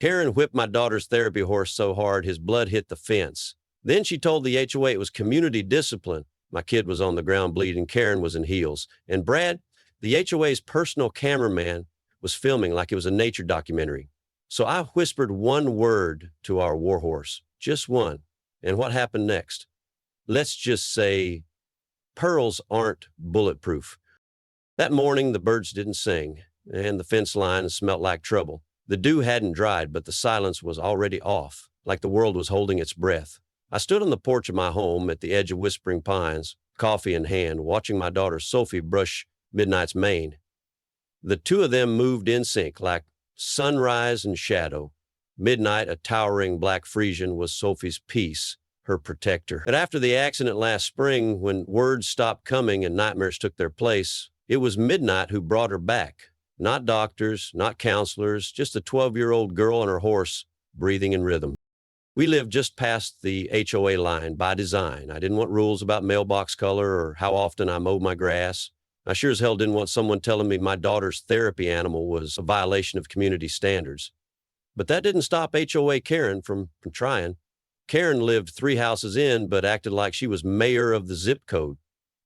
Karen whipped my daughter's therapy horse so hard his blood hit the fence. Then she told the HOA it was community discipline. My kid was on the ground bleeding. Karen was in heels. And Brad, the HOA's personal cameraman, was filming like it was a nature documentary. So I whispered one word to our warhorse, just one. And what happened next? Let's just say pearls aren't bulletproof. That morning, the birds didn't sing, and the fence line smelt like trouble. The dew hadn't dried, but the silence was already off, like the world was holding its breath. I stood on the porch of my home at the edge of whispering pines, coffee in hand, watching my daughter Sophie brush Midnight's mane. The two of them moved in sync, like sunrise and shadow. Midnight, a towering black Frisian, was Sophie's peace, her protector. But after the accident last spring, when words stopped coming and nightmares took their place, it was Midnight who brought her back. Not doctors, not counselors, just a 12-year-old girl and her horse breathing in rhythm. We lived just past the HOA line by design. I didn't want rules about mailbox color or how often I mowed my grass. I sure as hell didn't want someone telling me my daughter's therapy animal was a violation of community standards. But that didn't stop HOA Karen from trying. Karen lived 3 houses in, but acted like she was mayor of the zip code.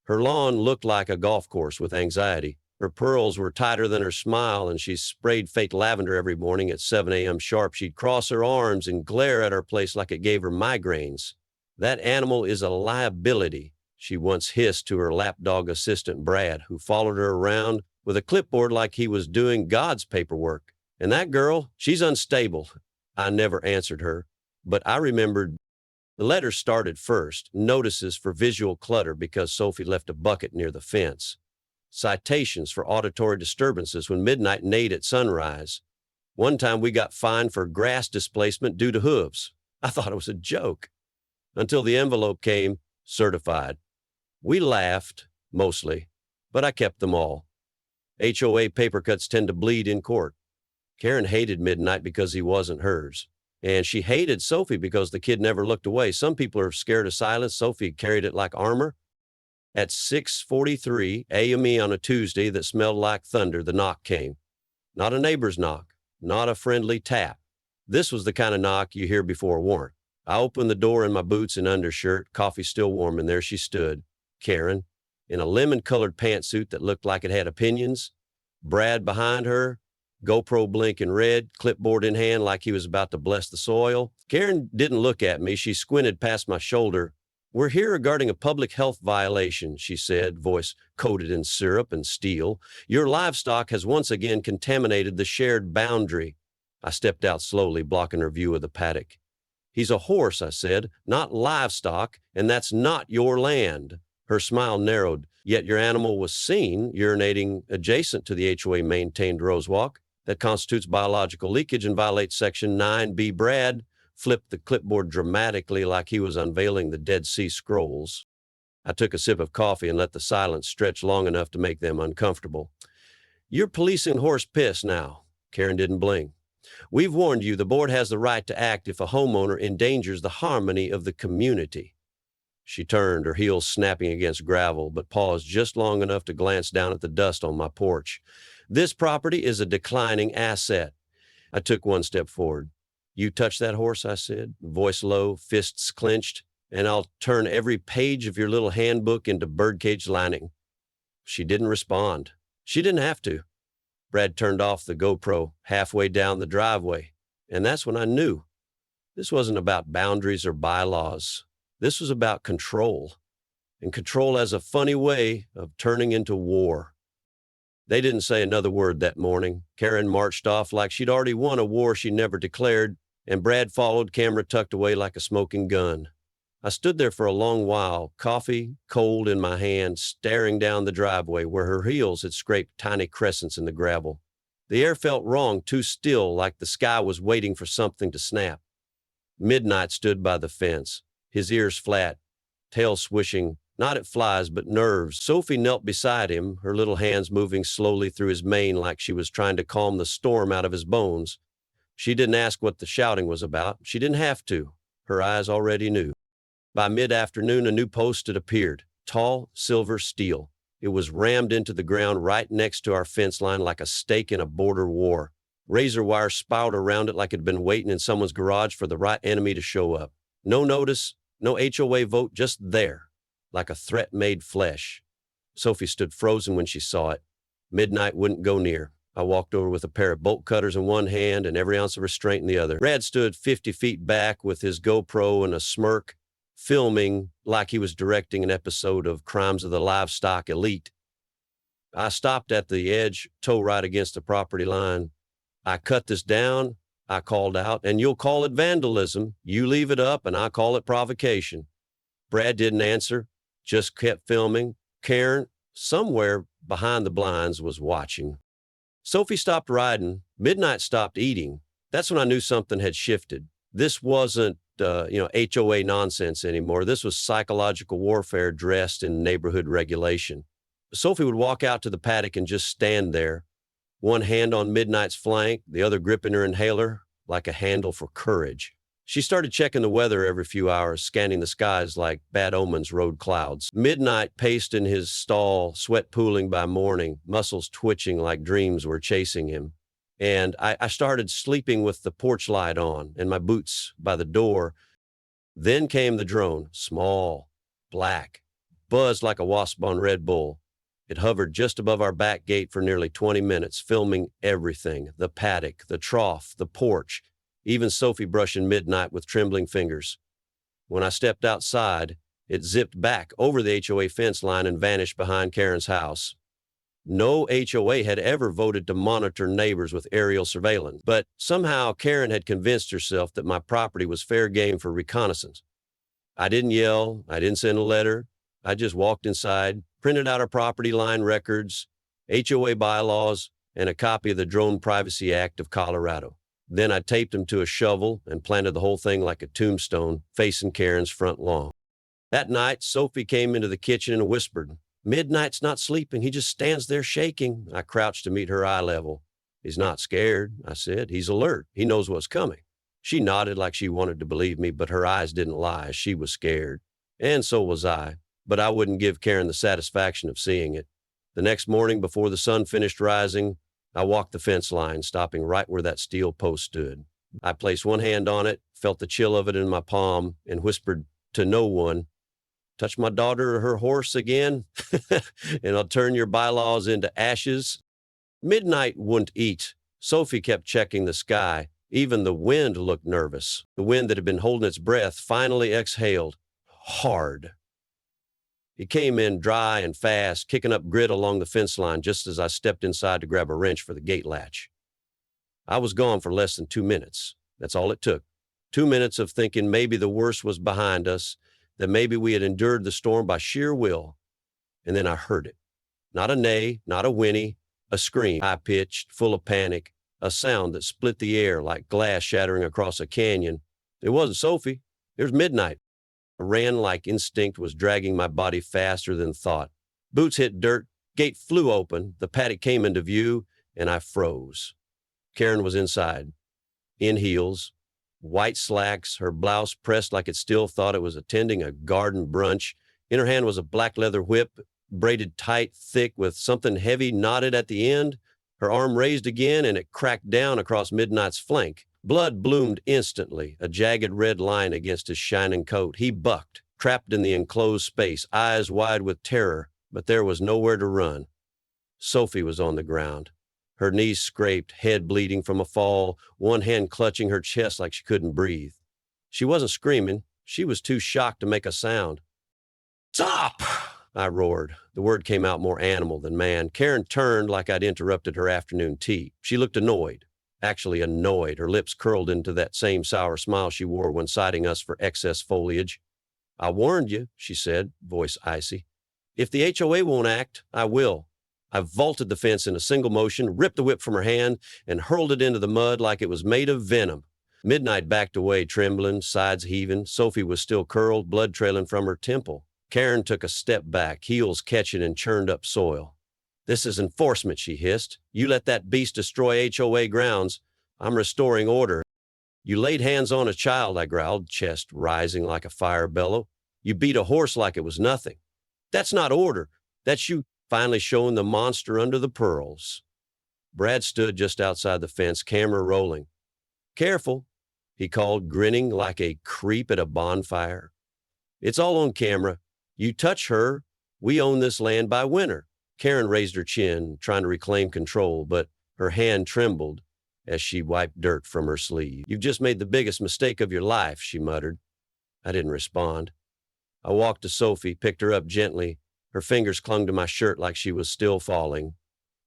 Her lawn looked like a golf course with anxiety. Her pearls were tighter than her smile, and she sprayed fake lavender every morning at 7 a.m. sharp. She'd cross her arms and glare at our place like it gave her migraines. That animal is a liability, she once hissed to her lapdog assistant Brad, who followed her around with a clipboard like he was doing God's paperwork. And that girl, she's unstable. I never answered her, but I remembered. The letter started first, notices for visual clutter because Sophie left a bucket near the fence. Citations for auditory disturbances when Midnight neighed at sunrise. One time we got fined for grass displacement due to hooves. I thought it was a joke. Until the envelope came, certified. We laughed, mostly, but I kept them all. HOA paper cuts tend to bleed in court. Karen hated Midnight because he wasn't hers. And she hated Sophie because the kid never looked away. Some people are scared of silence. Sophie carried it like armor. At 6:43 a.m. on a Tuesday that smelled like thunder, the knock came. Not a neighbor's knock, not a friendly tap. This was the kind of knock you hear before a warrant. I opened the door in my boots and undershirt, coffee still warm, and there she stood, Karen, in a lemon-colored pantsuit that looked like it had opinions. Brad behind her, GoPro blinking red, clipboard in hand like he was about to bless the soil. Karen didn't look at me. She squinted past my shoulder. "We're here regarding a public health violation," she said, voice coated in syrup and steel. "Your livestock has once again contaminated the shared boundary." I stepped out slowly, blocking her view of the paddock. "He's a horse," I said, "not livestock, and that's not your land." Her smile narrowed. "Yet your animal was seen urinating adjacent to the HOA-maintained rosewalk. That constitutes biological leakage and violates Section 9B. Brad flipped the clipboard dramatically like he was unveiling the Dead Sea Scrolls. I took a sip of coffee and let the silence stretch long enough to make them uncomfortable. "You're policing horse piss now." Karen didn't blink. "We've warned you the board has the right to act if a homeowner endangers the harmony of the community." She turned, her heels snapping against gravel, but paused just long enough to glance down at the dust on my porch. "This property is a declining asset." I took one step forward. "You touch that horse," I said, voice low, fists clenched, "and I'll turn every page of your little handbook into birdcage lining." She didn't respond. She didn't have to. Brad turned off the GoPro halfway down the driveway, and that's when I knew. This wasn't about boundaries or bylaws. This was about control, and control has a funny way of turning into war. They didn't say another word that morning. Karen marched off like she'd already won a war she never declared, and Brad followed, camera tucked away like a smoking gun. I stood there for a long while, coffee cold in my hand, staring down the driveway where her heels had scraped tiny crescents in the gravel. The air felt wrong, too still, like the sky was waiting for something to snap. Midnight stood by the fence, his ears flat, tail swishing, not at flies, but nerves. Sophie knelt beside him, her little hands moving slowly through his mane like she was trying to calm the storm out of his bones. She didn't ask what the shouting was about. She didn't have to. Her eyes already knew. By mid-afternoon, a new post had appeared, tall, silver steel. It was rammed into the ground right next to our fence line like a stake in a border war. Razor wire spiraled around it like it had been waiting in someone's garage for the right enemy to show up. No notice, no HOA vote, just there, like a threat made flesh. Sophie stood frozen when she saw it. Midnight wouldn't go near. I walked over with a pair of bolt cutters in one hand and every ounce of restraint in the other. Brad stood 50 feet back with his GoPro and a smirk, filming like he was directing an episode of Crimes of the Livestock Elite. I stopped at the edge, toe right against the property line. I cut this down, I called out, and you'll call it vandalism. You leave it up, and I call it provocation. Brad didn't answer, just kept filming. Karen, somewhere behind the blinds, was watching. Sophie stopped riding. Midnight stopped eating. That's when I knew something had shifted. This wasn't, HOA nonsense anymore. This was psychological warfare dressed in neighborhood regulation. Sophie would walk out to the paddock and just stand there, one hand on Midnight's flank, the other gripping her inhaler like a handle for courage. She started checking the weather every few hours, scanning the skies like bad omens rode clouds. Midnight paced in his stall, sweat pooling by morning, muscles twitching like dreams were chasing him. And I started sleeping with the porch light on and my boots by the door. Then came the drone, small, black, buzzed like a wasp on Red Bull. It hovered just above our back gate for nearly 20 minutes, filming everything, the paddock, the trough, the porch, even Sophie brushing Midnight with trembling fingers. When I stepped outside, it zipped back over the HOA fence line and vanished behind Karen's house. No HOA had ever voted to monitor neighbors with aerial surveillance, but somehow Karen had convinced herself that my property was fair game for reconnaissance. I didn't yell, I didn't send a letter, I just walked inside, printed out our property line records, HOA bylaws, and a copy of the Drone Privacy Act of Colorado. Then I taped them to a shovel and planted the whole thing like a tombstone facing Karen's front lawn. That night, Sophie came into the kitchen and whispered, "Midnight's not sleeping. He just stands there shaking." I crouched to meet her eye level. "He's not scared," I said. "He's alert. He knows what's coming." She nodded like she wanted to believe me, but her eyes didn't lie. She was scared. And so was I. But I wouldn't give Karen the satisfaction of seeing it. The next morning, before the sun finished rising, I walked the fence line, stopping right where that steel post stood. I placed one hand on it, felt the chill of it in my palm, and whispered to no one, "Touch my daughter or her horse again, and I'll turn your bylaws into ashes." Midnight wouldn't eat. Sophie kept checking the sky. Even the wind looked nervous. The wind that had been holding its breath finally exhaled. Hard. He came in dry and fast, kicking up grit along the fence line just as I stepped inside to grab a wrench for the gate latch. I was gone for less than 2 minutes. That's all it took. 2 minutes of thinking maybe the worst was behind us, that maybe we had endured the storm by sheer will. And then I heard it. Not a neigh, not a whinny, a scream, high-pitched, full of panic, a sound that split the air like glass shattering across a canyon. It wasn't Sophie. It was Midnight. I ran like instinct was dragging my body faster than thought. Boots hit dirt, gate flew open, the paddock came into view, and I froze. Karen was inside, in heels, white slacks, her blouse pressed like it still thought it was attending a garden brunch. In her hand was a black leather whip, braided tight, thick, with something heavy knotted at the end. Her arm raised again, and it cracked down across Midnight's flank. Blood bloomed instantly, a jagged red line against his shining coat. He bucked, trapped in the enclosed space, eyes wide with terror, but there was nowhere to run. Sophie was on the ground, her knees scraped, head bleeding from a fall, one hand clutching her chest like she couldn't breathe. She wasn't screaming. She was too shocked to make a sound. "Stop!" I roared. The word came out more animal than man. Karen turned like I'd interrupted her afternoon tea. She looked annoyed. Actually annoyed, her lips curled into that same sour smile she wore when citing us for excess foliage. "I warned you," she said, voice icy. "If the HOA won't act, I will." I vaulted the fence in a single motion, ripped the whip from her hand, and hurled it into the mud like it was made of venom. Midnight backed away, trembling, sides heaving. Sophie was still curled, blood trailing from her temple. Karen took a step back, heels catching in churned up soil. "This is enforcement," she hissed. "You let that beast destroy HOA grounds. I'm restoring order." "You laid hands on a child," I growled, chest rising like a fire bellow. "You beat a horse like it was nothing. That's not order. That's you finally showing the monster under the pearls." Brad stood just outside the fence, camera rolling. "Careful," he called, grinning like a creep at a bonfire. "It's all on camera. You touch her, we own this land by winter." Karen raised her chin, trying to reclaim control, but her hand trembled as she wiped dirt from her sleeve. "You've just made the biggest mistake of your life," she muttered. I didn't respond. I walked to Sophie, picked her up gently. Her fingers clung to my shirt like she was still falling.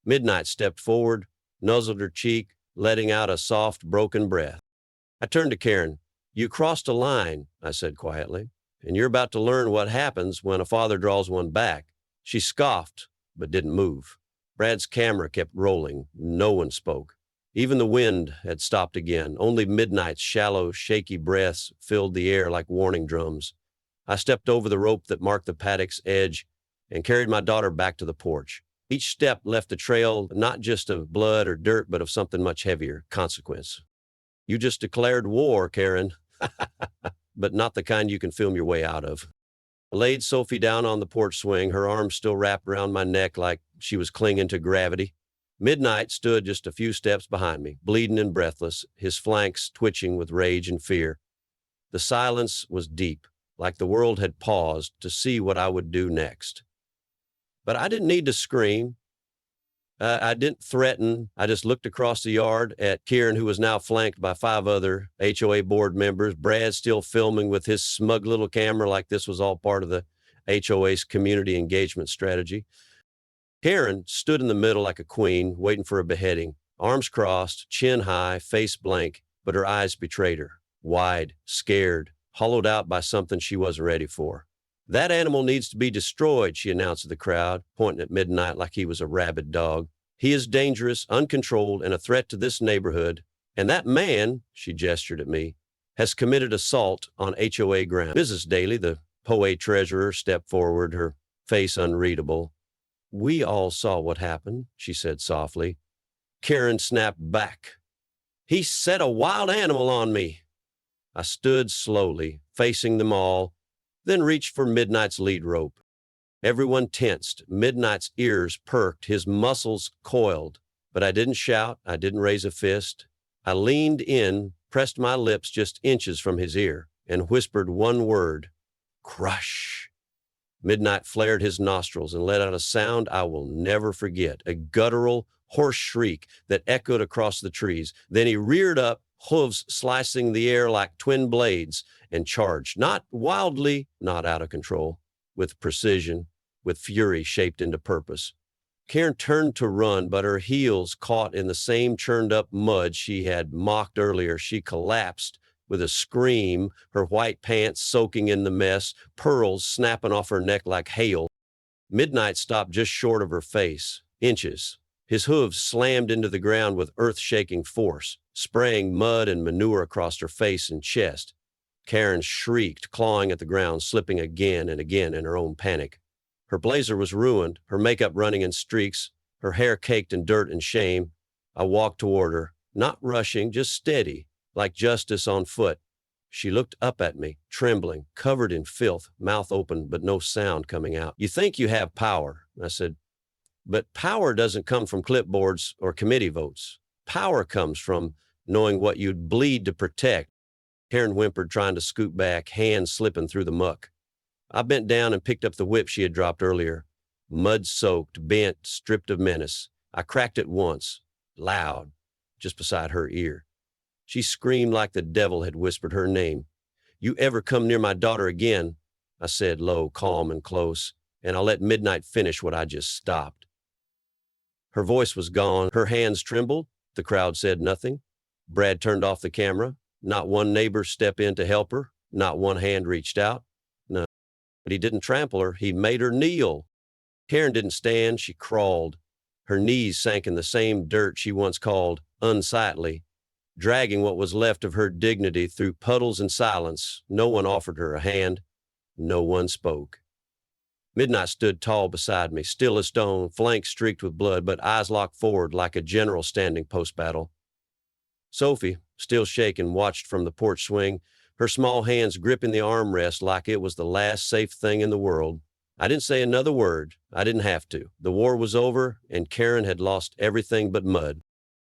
Midnight stepped forward, nuzzled her cheek, letting out a soft, broken breath. I turned to Karen. "You crossed a line," I said quietly, "and you're about to learn what happens when a father draws one back." She scoffed, but didn't move. Brad's camera kept rolling. No one spoke. Even the wind had stopped again. Only Midnight's shallow, shaky breaths filled the air like warning drums. I stepped over the rope that marked the paddock's edge and carried my daughter back to the porch. Each step left a trail not just of blood or dirt, but of something much heavier, consequence. "You just declared war, Karen," but not the kind you can film your way out of. I laid Sophie down on the porch swing, her arms still wrapped around my neck like she was clinging to gravity. Midnight stood just a few steps behind me, bleeding and breathless, his flanks twitching with rage and fear. The silence was deep, like the world had paused to see what I would do next. But I didn't need to scream. I didn't threaten. I just looked across the yard at Kieran, who was now flanked by 5 other HOA board members. Brad still filming with his smug little camera like this was all part of the HOA's community engagement strategy. Karen stood in the middle like a queen, waiting for a beheading. Arms crossed, chin high, face blank, but her eyes betrayed her. Wide, scared, hollowed out by something she wasn't ready for. "That animal needs to be destroyed," she announced to the crowd, pointing at Midnight like he was a rabid dog. "He is dangerous, uncontrolled, and a threat to this neighborhood. And that man," she gestured at me, "has committed assault on HOA ground." Mrs. Daly, the HOA treasurer, stepped forward, her face unreadable. "We all saw what happened," she said softly. Karen snapped back. "He set a wild animal on me." I stood slowly, facing them all, then reached for Midnight's lead rope. Everyone tensed. Midnight's ears perked, his muscles coiled. But I didn't shout, I didn't raise a fist. I leaned in, pressed my lips just inches from his ear, and whispered one word: "Crush." Midnight flared his nostrils and let out a sound I will never forget, a guttural, hoarse shriek that echoed across the trees. Then he reared up, hooves slicing the air like twin blades, and charged, not wildly, not out of control, with precision, with fury shaped into purpose. Karen turned to run, but her heels caught in the same churned-up mud she had mocked earlier. She collapsed with a scream, her white pants soaking in the mess, pearls snapping off her neck like hail. Midnight stopped just short of her face, inches. His hooves slammed into the ground with earth-shaking force, spraying mud and manure across her face and chest. Karen shrieked, clawing at the ground, slipping again and again in her own panic. Her blazer was ruined, her makeup running in streaks, her hair caked in dirt and shame. I walked toward her, not rushing, just steady, like justice on foot. She looked up at me, trembling, covered in filth, mouth open, but no sound coming out. "You think you have power," I said, "but power doesn't come from clipboards or committee votes. Power comes from knowing what you'd bleed to protect." Karen whimpered, trying to scoot back, hands slipping through the muck. I bent down and picked up the whip she had dropped earlier. Mud-soaked, bent, stripped of menace. I cracked it once, loud, just beside her ear. She screamed like the devil had whispered her name. "You ever come near my daughter again," I said low, calm, and close, and I'll let Midnight finish what I just stopped. Her voice was gone. Her hands trembled. The crowd said nothing. Brad turned off the camera. Not one neighbor stepped in to help her. Not one hand reached out. No, but he didn't trample her. He made her kneel. Karen didn't stand. She crawled. Her knees sank in the same dirt she once called unsightly, dragging what was left of her dignity through puddles and silence. No one offered her a hand. No one spoke. Midnight stood tall beside me, still as stone, flanks streaked with blood, but eyes locked forward like a general standing post-battle. Sophie, still shaken, watched from the porch swing, her small hands gripping the armrest like it was the last safe thing in the world. I didn't say another word. I didn't have to. The war was over, and Karen had lost everything but mud.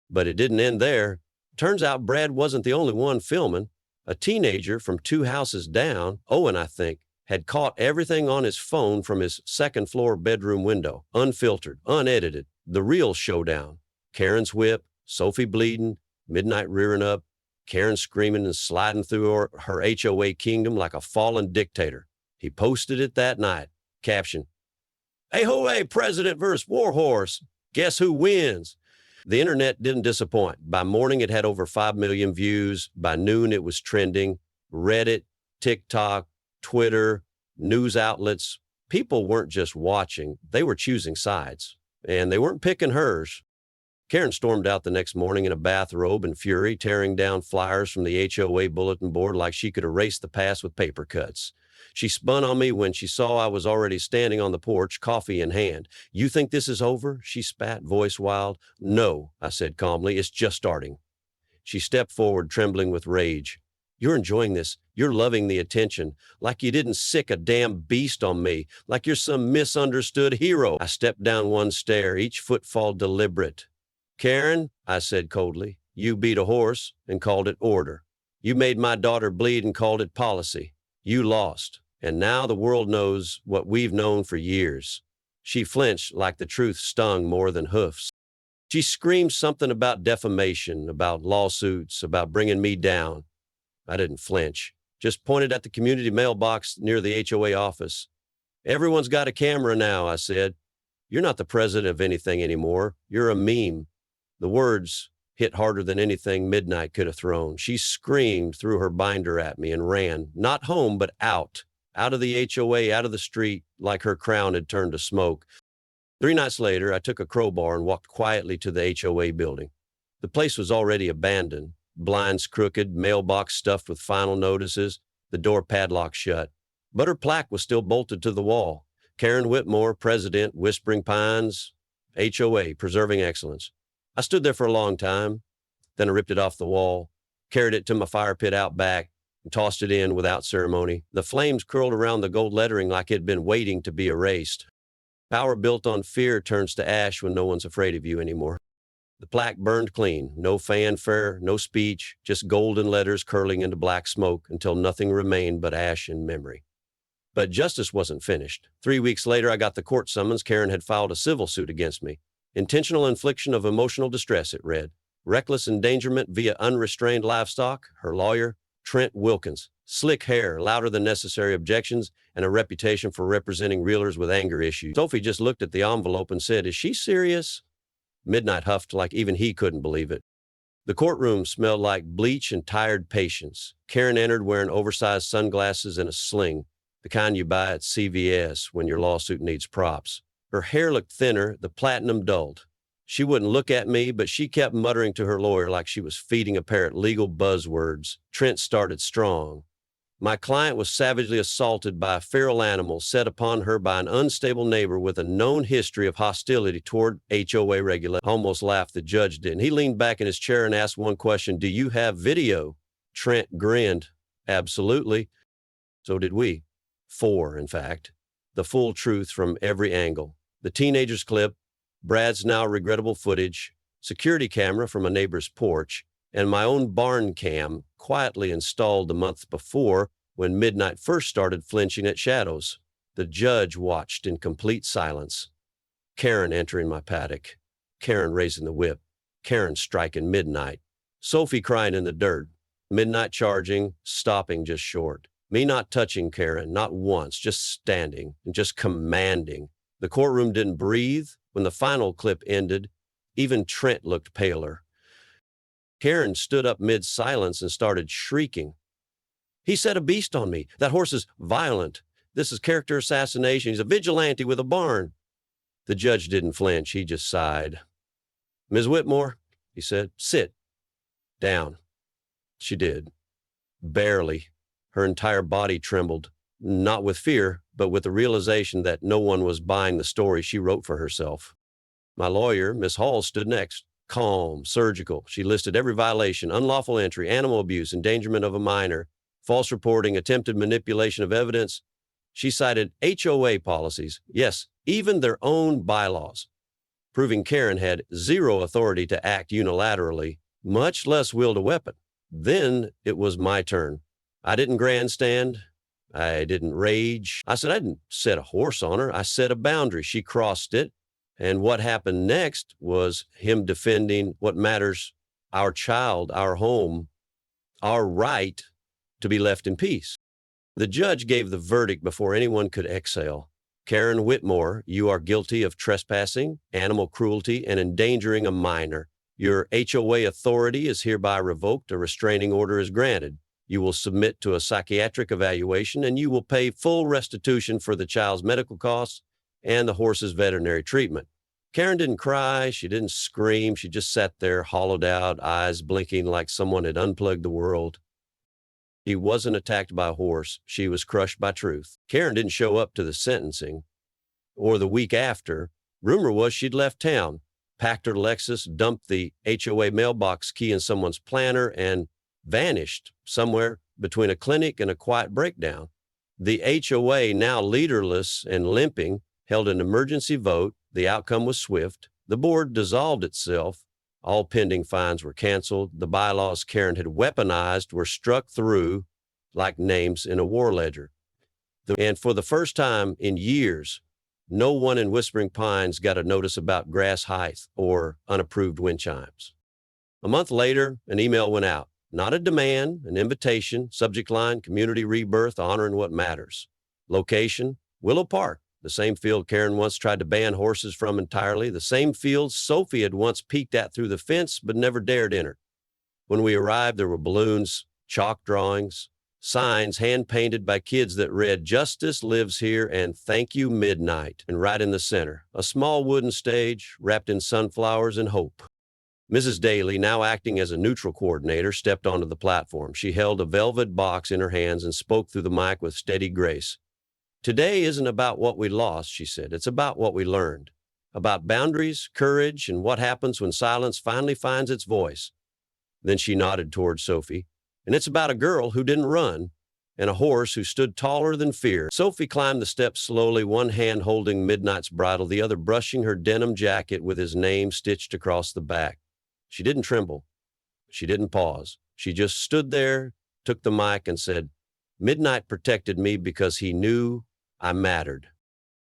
But it didn't end there. Turns out Brad wasn't the only one filming. A teenager from 2 houses down, Owen, I think, had caught everything on his phone from his second-floor bedroom window, unfiltered, unedited, the real showdown. Karen's whip, Sophie bleeding, Midnight rearing up, Karen screaming and sliding through her HOA kingdom like a fallen dictator. He posted it that night. Caption, HOA president versus warhorse. Guess who wins? The internet didn't disappoint. By morning, it had over 5 million views. By noon, it was trending. Reddit, TikTok, Twitter, news outlets. People weren't just watching, they were choosing sides. And they weren't picking hers. Karen stormed out the next morning in a bathrobe and fury, tearing down flyers from the HOA bulletin board like she could erase the past with paper cuts. She spun on me when she saw I was already standing on the porch, coffee in hand. You think this is over? She spat, voice wild. No, I said calmly, it's just starting. She stepped forward, trembling with rage. You're enjoying this. You're loving the attention. Like you didn't sick a damn beast on me. Like you're some misunderstood hero. I stepped down one stair, each footfall deliberate. Karen, I said coldly, you beat a horse and called it order. You made my daughter bleed and called it policy. You lost. And now the world knows what we've known for years. She flinched like the truth stung more than hoofs. She screamed something about defamation, about lawsuits, about bringing me down. I didn't flinch, just pointed at the community mailbox near the HOA office. Everyone's got a camera now, I said. You're not the president of anything anymore. You're a meme. The words hit harder than anything Midnight could have thrown. She screamed through her binder at me and ran, not home, but out of the HOA, out of the street, like her crown had turned to smoke. 3 nights later, I took a crowbar and walked quietly to the HOA building. The place was already abandoned, blinds crooked, mailbox stuffed with final notices, the door padlocked shut. But her plaque was still bolted to the wall. Karen Whitmore, President, Whispering Pines, HOA, Preserving Excellence. I stood there for a long time. Then I ripped it off the wall, carried it to my fire pit out back, and tossed it in without ceremony. The flames curled around the gold lettering like it had been waiting to be erased. Power built on fear turns to ash when no one's afraid of you anymore. The plaque burned clean, no fanfare, no speech, just golden letters curling into black smoke until nothing remained but ash and memory. But justice wasn't finished. 3 weeks later, I got the court summons. Karen had filed a civil suit against me. Intentional infliction of emotional distress, it read. Reckless endangerment via unrestrained livestock. Her lawyer, Trent Wilkins. Slick hair, louder than necessary objections, and a reputation for representing realtors with anger issues. Sophie just looked at the envelope and said, "Is she serious?" Midnight huffed like even he couldn't believe it. The courtroom smelled like bleach and tired patience. Karen entered wearing oversized sunglasses and a sling, the kind you buy at CVS when your lawsuit needs props. Her hair looked thinner, the platinum dulled. She wouldn't look at me, but she kept muttering to her lawyer like she was feeding a parrot legal buzzwords. Trent started strong. My client was savagely assaulted by a feral animal set upon her by an unstable neighbor with a known history of hostility toward HOA regulations. Almost laughed, the judge didn't. He leaned back in his chair and asked one question, "Do you have video?" Trent grinned. "Absolutely." So did we. 4, in fact. The full truth from every angle. The teenager's clip, Brad's now regrettable footage, security camera from a neighbor's porch, and my own barn cam, quietly installed the month before when Midnight first started flinching at shadows. The judge watched in complete silence. Karen entering my paddock. Karen raising the whip. Karen striking Midnight. Sophie crying in the dirt. Midnight charging, stopping just short. Me not touching Karen, not once, just standing and just commanding. The courtroom didn't breathe. When the final clip ended, even Trent looked paler. Karen stood up mid-silence and started shrieking. "He set a beast on me. That horse is violent. This is character assassination. He's a vigilante with a barn." The judge didn't flinch. He just sighed. "Ms. Whitmore," he said, "sit down." She did. Barely. Her entire body trembled, not with fear, but with the realization that no one was buying the story she wrote for herself. My lawyer, Miss Hall, stood next. Calm, surgical. She listed every violation: unlawful entry, animal abuse, endangerment of a minor, false reporting, attempted manipulation of evidence. She cited HOA policies, yes, even their own bylaws, proving Karen had zero authority to act unilaterally, much less wield a weapon. Then it was my turn. I didn't grandstand. I didn't rage. I said I didn't set a horse on her. I set a boundary. She crossed it. And what happened next was him defending what matters: our child, our home, our right to be left in peace. The judge gave the verdict before anyone could exhale. Karen Whitmore, you are guilty of trespassing, animal cruelty, and endangering a minor. Your HOA authority is hereby revoked. A restraining order is granted. You will submit to a psychiatric evaluation, and you will pay full restitution for the child's medical costs and the horse's veterinary treatment. Karen didn't cry. She didn't scream. She just sat there, hollowed out, eyes blinking like someone had unplugged the world. She wasn't attacked by a horse. She was crushed by truth. Karen didn't show up to the sentencing or the week after. Rumor was she'd left town, packed her Lexus, dumped the HOA mailbox key in someone's planter, and vanished somewhere between a clinic and a quiet breakdown. The HOA, now leaderless and limping, held an emergency vote. The outcome was swift. The board dissolved itself. All pending fines were canceled. The bylaws Karen had weaponized were struck through like names in a war ledger. And for the first time in years, no one in Whispering Pines got a notice about grass height or unapproved wind chimes. A month later, an email went out. Not a demand, an invitation, subject line, community rebirth, honoring what matters. Location, Willow Park, the same field Karen once tried to ban horses from entirely, the same field Sophie had once peeked at through the fence but never dared enter. When we arrived, there were balloons, chalk drawings, signs hand-painted by kids that read, "Justice lives here," and "Thank you, Midnight." And right in the center, a small wooden stage wrapped in sunflowers and hope. Mrs. Daly, now acting as a neutral coordinator, stepped onto the platform. She held a velvet box in her hands and spoke through the mic with steady grace. "Today isn't about what we lost," she said. "It's about what we learned, about boundaries, courage, and what happens when silence finally finds its voice." Then she nodded toward Sophie. "And it's about a girl who didn't run and a horse who stood taller than fear." Sophie climbed the steps slowly, one hand holding Midnight's bridle, the other brushing her denim jacket with his name stitched across the back. She didn't tremble. She didn't pause. She just stood there, took the mic, and said, "Midnight protected me because he knew I mattered."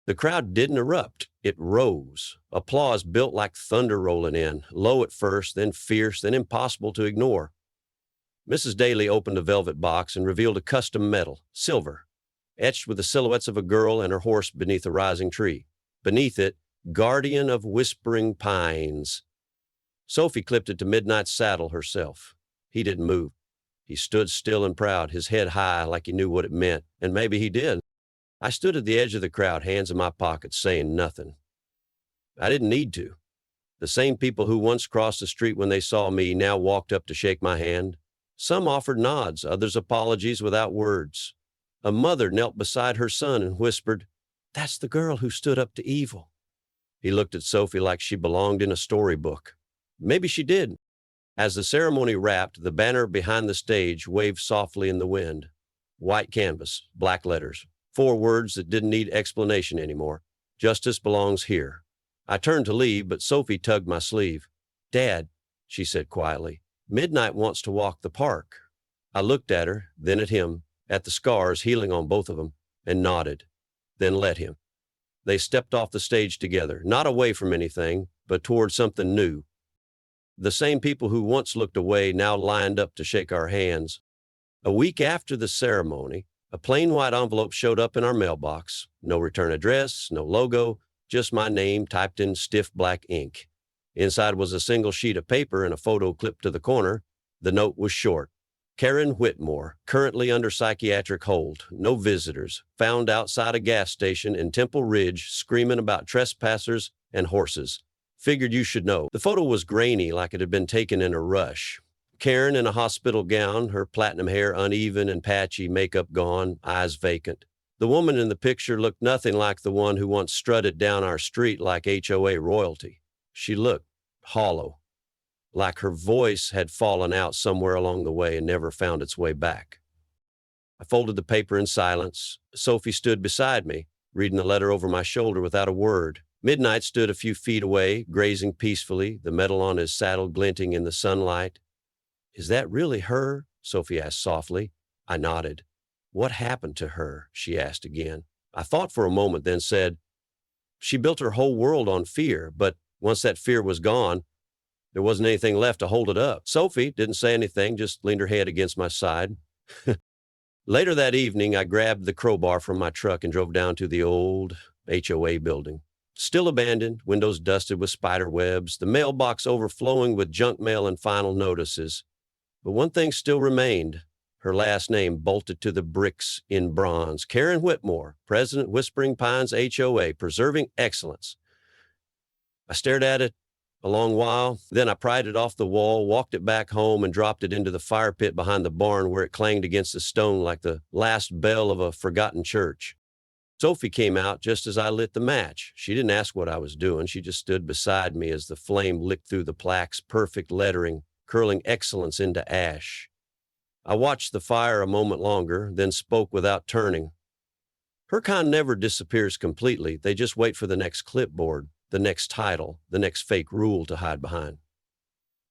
The crowd didn't erupt. It rose. Applause built like thunder rolling in, low at first, then fierce, then impossible to ignore. Mrs. Daly opened a velvet box and revealed a custom medal, silver, etched with the silhouettes of a girl and her horse beneath a rising tree. Beneath it, "Guardian of Whispering Pines." Sophie clipped it to Midnight's saddle herself. He didn't move. He stood still and proud, his head high like he knew what it meant, and maybe he did. I stood at the edge of the crowd, hands in my pockets, saying nothing. I didn't need to. The same people who once crossed the street when they saw me now walked up to shake my hand. Some offered nods, others apologies without words. A mother knelt beside her son and whispered, "That's the girl who stood up to evil." He looked at Sophie like she belonged in a storybook. Maybe she did. As the ceremony wrapped, the banner behind the stage waved softly in the wind. White canvas, black letters, 4 words that didn't need explanation anymore. "Justice belongs here." I turned to leave, but Sophie tugged my sleeve. "Dad," she said quietly, "Midnight wants to walk the park." I looked at her, then at him, at the scars healing on both of them, and nodded, then let him. They stepped off the stage together, not away from anything, but toward something new. The same people who once looked away now lined up to shake our hands. A week after the ceremony, a plain white envelope showed up in our mailbox. No return address, no logo, just my name typed in stiff black ink. Inside was a single sheet of paper and a photo clipped to the corner. The note was short. "Karen Whitmore, currently under psychiatric hold. No visitors. Found outside a gas station in Temple Ridge, screaming about trespassers and horses. Figured you should know." The photo was grainy, like it had been taken in a rush. Karen in a hospital gown, her platinum hair uneven and patchy, makeup gone, eyes vacant. The woman in the picture looked nothing like the one who once strutted down our street like HOA royalty. She looked hollow, like her voice had fallen out somewhere along the way and never found its way back. I folded the paper in silence. Sophie stood beside me, reading the letter over my shoulder without a word. Midnight stood a few feet away, grazing peacefully, the metal on his saddle glinting in the sunlight. "Is that really her?" Sophie asked softly. I nodded. "What happened to her?" she asked again. I thought for a moment, then said, "She built her whole world on fear, but once that fear was gone, there wasn't anything left to hold it up." Sophie didn't say anything, just leaned her head against my side. Later that evening, I grabbed the crowbar from my truck and drove down to the old HOA building. Still abandoned, windows dusted with spider webs, the mailbox overflowing with junk mail and final notices. But one thing still remained. Her last name bolted to the bricks in bronze. Karen Whitmore, President, Whispering Pines HOA, preserving excellence. I stared at it a long while. Then I pried it off the wall, walked it back home, and dropped it into the fire pit behind the barn where it clanged against the stone like the last bell of a forgotten church. Sophie came out just as I lit the match. She didn't ask what I was doing. She just stood beside me as the flame licked through the plaque's perfect lettering, curling excellence into ash. I watched the fire a moment longer, then spoke without turning. Her kind never disappears completely. They just wait for the next clipboard, the next title, the next fake rule to hide behind.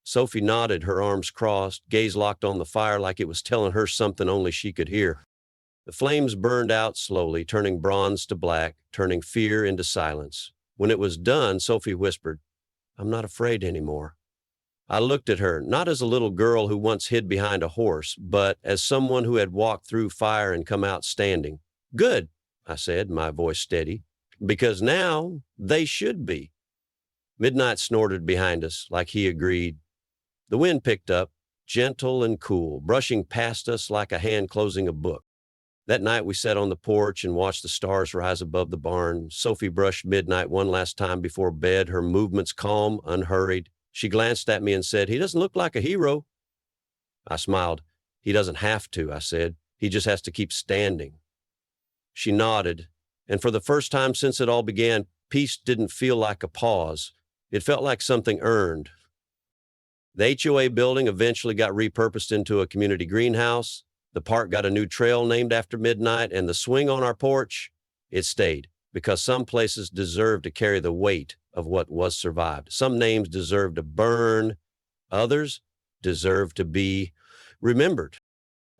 Sophie nodded, her arms crossed, gaze locked on the fire like it was telling her something only she could hear. The flames burned out slowly, turning bronze to black, turning fear into silence. When it was done, Sophie whispered, "I'm not afraid anymore." I looked at her, not as a little girl who once hid behind a horse, but as someone who had walked through fire and come out standing. "Good," I said, my voice steady, "because now they should be." Midnight snorted behind us, like he agreed. The wind picked up, gentle and cool, brushing past us like a hand closing a book. That night we sat on the porch and watched the stars rise above the barn. Sophie brushed midnight one last time before bed, her movements calm, unhurried. She glanced at me and said, "He doesn't look like a hero." I smiled. "He doesn't have to," I said. "He just has to keep standing." She nodded, and for the first time since it all began, peace didn't feel like a pause. It felt like something earned. The HOA building eventually got repurposed into a community greenhouse. The park got a new trail named after midnight, and the swing on our porch, it stayed, because some places deserve to carry the weight of what was survived. Some names deserve to burn. Others deserve to be remembered.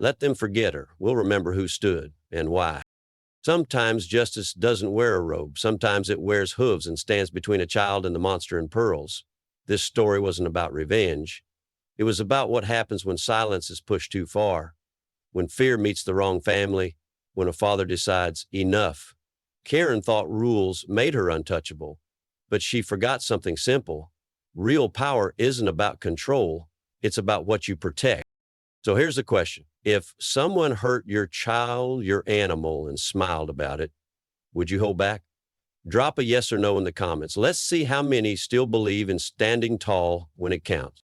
Let them forget her. We'll remember who stood and why. Sometimes justice doesn't wear a robe. Sometimes it wears hooves and stands between a child and the monster in pearls. This story wasn't about revenge. It was about what happens when silence is pushed too far, when fear meets the wrong family, when a father decides, enough. Karen thought rules made her untouchable, but she forgot something simple. Real power isn't about control. It's about what you protect. So here's the question. If someone hurt your child, your animal, and smiled about it, would you hold back? Drop a yes or no in the comments. Let's see how many still believe in standing tall when it counts.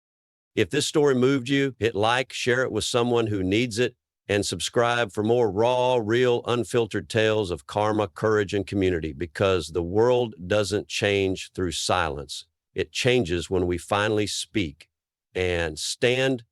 If this story moved you, hit like, share it with someone who needs it, and subscribe for more raw, real, unfiltered tales of karma, courage, and community, because the world doesn't change through silence. It changes when we finally speak and stand